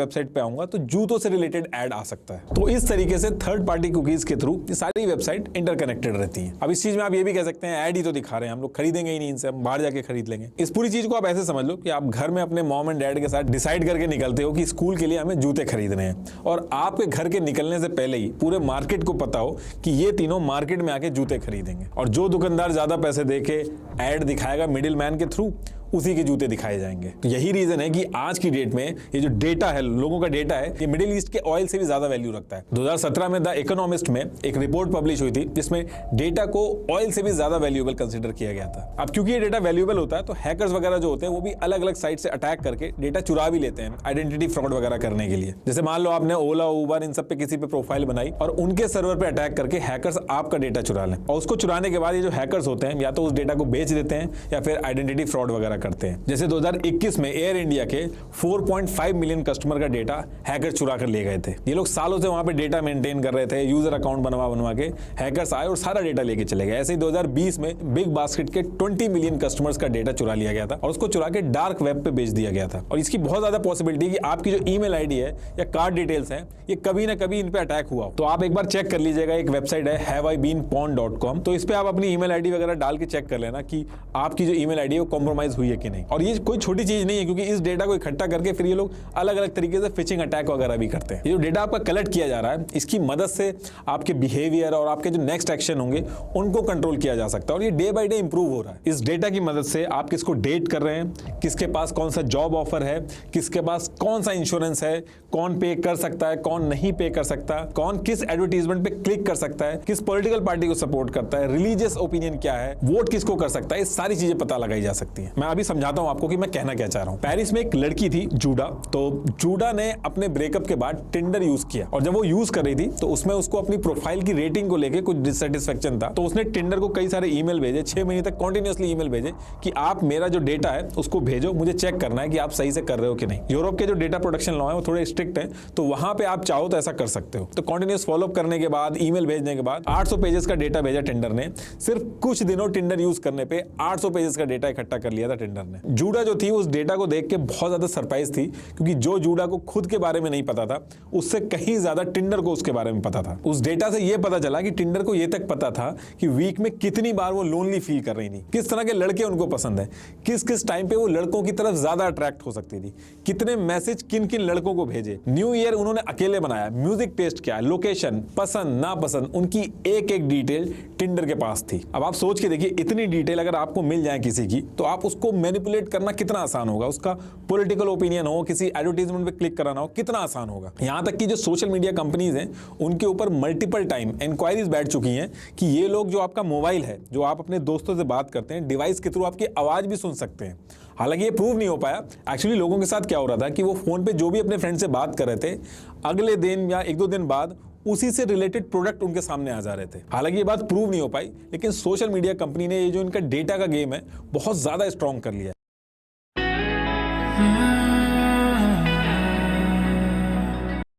Website पे आऊंगा तो जूतों से रिलेटेड ऐड आ सकता है। तो इस तरीके से थर्ड पार्टी कुकीज के थ्रू ये सारी वेबसाइट इंटरकनेक्टेड रहती है। अब इस चीज में आप ये भी कह सकते हैं ऐड ही तो दिखा रहे हैं, हम लोग खरीदेंगे ही नहीं इनसे, हम बाहर जाके खरीद लेंगे। इस पूरी चीज को आप ऐसे समझ लो कि आप घर में अपने मॉम एंड डैड के साथ डिसाइड करके निकलते हो कि स्कूल के लिए हमें जूते खरीदने हैं, और आपके घर के निकलने से पहले ही पूरे मार्केट को पता हो कि ये तीनों मार्केट में आके जूते खरीदेंगे, और जो दुकानदार ज्यादा पैसे देके ऐड दिखाएगा मिडिल मैन के थ्रू, उसी के जूते दिखाए जाएंगे। तो यही रीजन है कि आज की डेट में ये जो डेटा है, लोगों का डेटा है, ये मिडिल ईस्ट के ऑयल से भी ज्यादा वैल्यू रखता है। 2017 में द इकोनॉमिस्ट में एक रिपोर्ट पब्लिश हुई थी जिसमें डेटा को ऑयल से भी ज्यादा वैल्यूएबल कंसीडर किया गया था। अब क्योंकि ये डेटा वैल्यूएबल होता है तो हैकर्स वगैरह जो होते हैं वो भी अलग अलग साइट से अटैक करके डेटा चुरा भी लेते हैं आइडेंटिटी फ्रॉड वगैरह करने के लिए। जैसे मान लो आपने ओला, उबर, इन सब पे किसी पे प्रोफाइल बनाई और उनके सर्वर पे अटैक करके हैकर्स आपका डेटा चुरा लें, और उसको चुराने के बाद ये जो हैकर्स होते हैं या तो उस डेटा को बेच देते हैं या फिर आइडेंटिटी फ्रॉड वगैरह करते हैं। जैसे 2021 में एयर इंडिया के 4.5 मिलियन कस्टमर का डेटा हैकर चुरा कर ले गए थे। ये लोग सालों से वहां पे डेटा मेंटेन कर रहे थे, यूजर अकाउंट बनवा के हैकर्स आए और सारा डेटा लेके चले गए। ऐसे ही 2020 में बिग बास्केट के 20 मिलियन कस्टमर्स का डेटा चुरा लिया गया था और उसको चुरा के डार्क वेब पे बेच दिया गया था। और इसकी बहुत ज्यादा पॉसिबिलिटी कि आपकी जो ईमेल आईडी है या कार्ड डिटेल्स है ये कभी ना कभी इन पे अटैक हुआ। तो आप एक बार चेक कर लीजिएगा, एक वेबसाइट है haveibeenpawned.com, तो इस पे आप अपनी ईमेल आईडी वगैरह डाल के चेक कर लेना कि आपकी जो ईमेल आईडी है वो कॉम्प्रोमाइज हुई है कि नहीं। और ये कोई छोटी चीज नहीं है, क्योंकि इस डेटा को इकट्ठा करके फिर ये लोग अलग अलग तरीके से फिशिंग अटैक वगैरह भी करते हैं। ये जो डेटा आपका कलेक्ट किया जा रहा है इसकी मदद से आपके बिहेवियर और आपके जो नेक्स्ट एक्शन होंगे उनको कंट्रोल किया जा सकता है, और ये डे बाय डे इंप्रूव हो रहा है। इस डेटा की मदद से आप किसको डेट कर रहे हैं, किसके पास कौन सा जॉब ऑफर है, किसके पास कौन सा इंश्योरेंस है, कौन पे कर सकता है, कौन नहीं पे कर सकता, कौन किस एडवर्टीजमेंट पे क्लिक कर सकता है, किस पॉलिटिकल पार्टी को सपोर्ट करता है, रिलीजियस ओपिनियन क्या है, वोट किसको कर सकता है, ये सारी चीजें पता लगाई जा सकती है। मैं अभी समझाता हूं आपको कि मैं कहना क्या चाह रहा हूं। पेरिस में एक लड़की थी जूडा, तो जूडा ने अपने ब्रेकअप के बाद टिंडर यूज किया, और जब वो यूज कर रही थी तो उसमें उसको अपनी प्रोफाइल की रेटिंग को लेके कुछ डिससेटिस्फेक्शन था, तो उसने टिंडर को कई सारे ईमेल भेजे, 6 महीने तक कंटिन्यूअसली ईमेल भेजे कि आप मेरा जो डेटा है उसको भेजो, मुझे चेक करना है कि आप सही से कर रहे हो कि नहीं। यूरोप के जो डेटा प्रोटेक्शन लॉ है वो थोड़े स्ट्रिक्ट है, तो वहां पे आप चाहो तो ऐसा कर सकते हो। तो कंटिन्यूअस फॉलोअप करने के बाद, ईमेल भेजने के बाद 800 पेजेस का डेटा भेजा टिंडर ने। सिर्फ कुछ दिनों टिंडर यूज करने पे 800 पेजेस का डेटा इकट्ठा कर लिया था टिंडर ने। जूडा जो थी उस डेटा को देख के बहुत ज्यादा सरप्राइज थी, क्योंकि जो जूडा को खुद के बारे में नहीं पता था उससे कहीं ज्यादा टिंडर को उसके बारे में पता था। उस डेटा से यह पता चला कि टिंडर को यह तक पता था कि वीक में कितनी बार वो लोनली फील कर रही थी, किस तरह के लड़के उनको पसंद है, किस किस टाइम पे वो लड़कों की तरफ ज्यादा अट्रैक्ट हो सकती थी, कितने मैसेज किन किन लड़कों को भेजे, न्यू ईयर उन्होंने अकेले बनाया, म्यूजिक टेस्ट क्या, लोकेशन, पसंद नापसंद, उनकी एक एक डिटेल टिंडर के पास थी। अब आप सोच के देखिए, इतनी डिटेल अगर आपको मिल जाए किसी की तो आप उसको मैनिपुलेट करना कितना आसान होगा, उसका पॉलिटिकल ओपिनियन हो, किसी एडवर्टाइजमेंट पे क्लिक कराना हो, कितना आसान होगा। यहां तक कि जो सोशल मीडिया कंपनीज हैं उनके ऊपर मल्टीपल टाइम इंक्वायरीज बैठ चुकी हैं कि ये लोग जो आपका मोबाइल है, जो आप अपने दोस्तों से बात करते हैं, डिवाइस के थ्रू आपकी आवाज भी सुन सकते हैं। हालांकि ये प्रूव नहीं हो पाया। एक्चुअली लोगों के साथ क्या हो रहा था कि वो फोन पे जो भी अपने फ्रेंड से बात कर रहे थे, अगले दिन या 1-2 दिन बाद उसी से रिलेटेड प्रोडक्ट उनके सामने आ जा रहे थे। हालांकि ये बात प्रूव नहीं हो पाई, लेकिन सोशल मीडिया कंपनी ने ये जो इनका डेटा का गेम है बहुत ज्यादा स्ट्रॉन्ग कर लिया है।